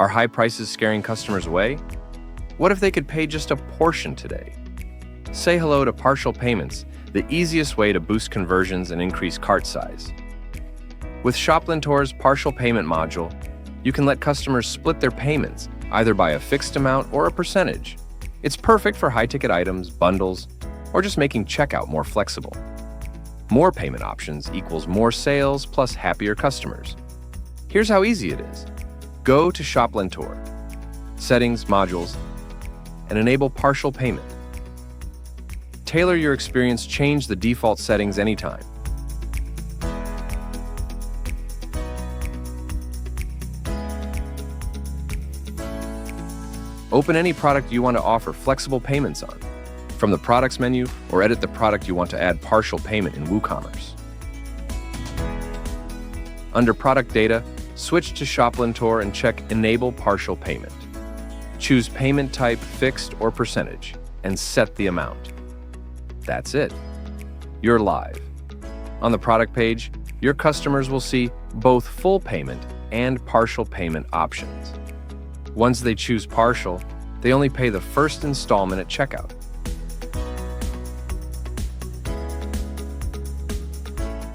Are high prices scaring customers away? What if they could pay just a portion today? Say hello to partial payments, the easiest way to boost conversions and increase cart size. With ShopLentor's partial payment module, you can let customers split their payments, either by a fixed amount or a percentage. It's perfect for high-ticket items, bundles, or just making checkout more flexible. More payment options equals more sales plus happier customers. Here's how easy it is. Go to ShopLentor, Settings, Modules, and enable partial payment. Tailor your experience, change the default settings anytime. Open any product you want to offer flexible payments on from the products menu, or edit the product you want to add partial payment in WooCommerce. Under Product Data, switch to ShopLentor and check Enable Partial Payment. Choose payment type, fixed or percentage, and set the amount. That's it. You're live. On the product page, your customers will see both full payment and partial payment options. Once they choose partial, they only pay the first installment at checkout.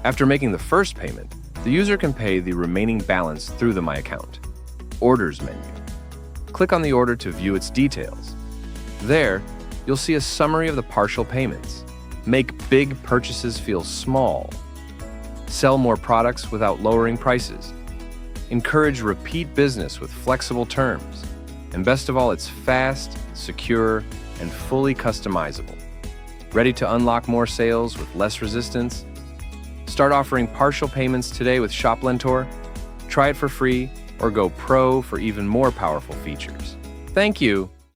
After making the first payment, the user can pay the remaining balance through the My Account Orders menu. Click on the order to view its details. There, you'll see a summary of the partial payments. Make big purchases feel small. Sell more products without lowering prices. Encourage repeat business with flexible terms. And best of all, it's fast, secure, and fully customizable. Ready to unlock more sales with less resistance? Start offering partial payments today with ShopLentor. Try it for free or go pro for even more powerful features. Thank you.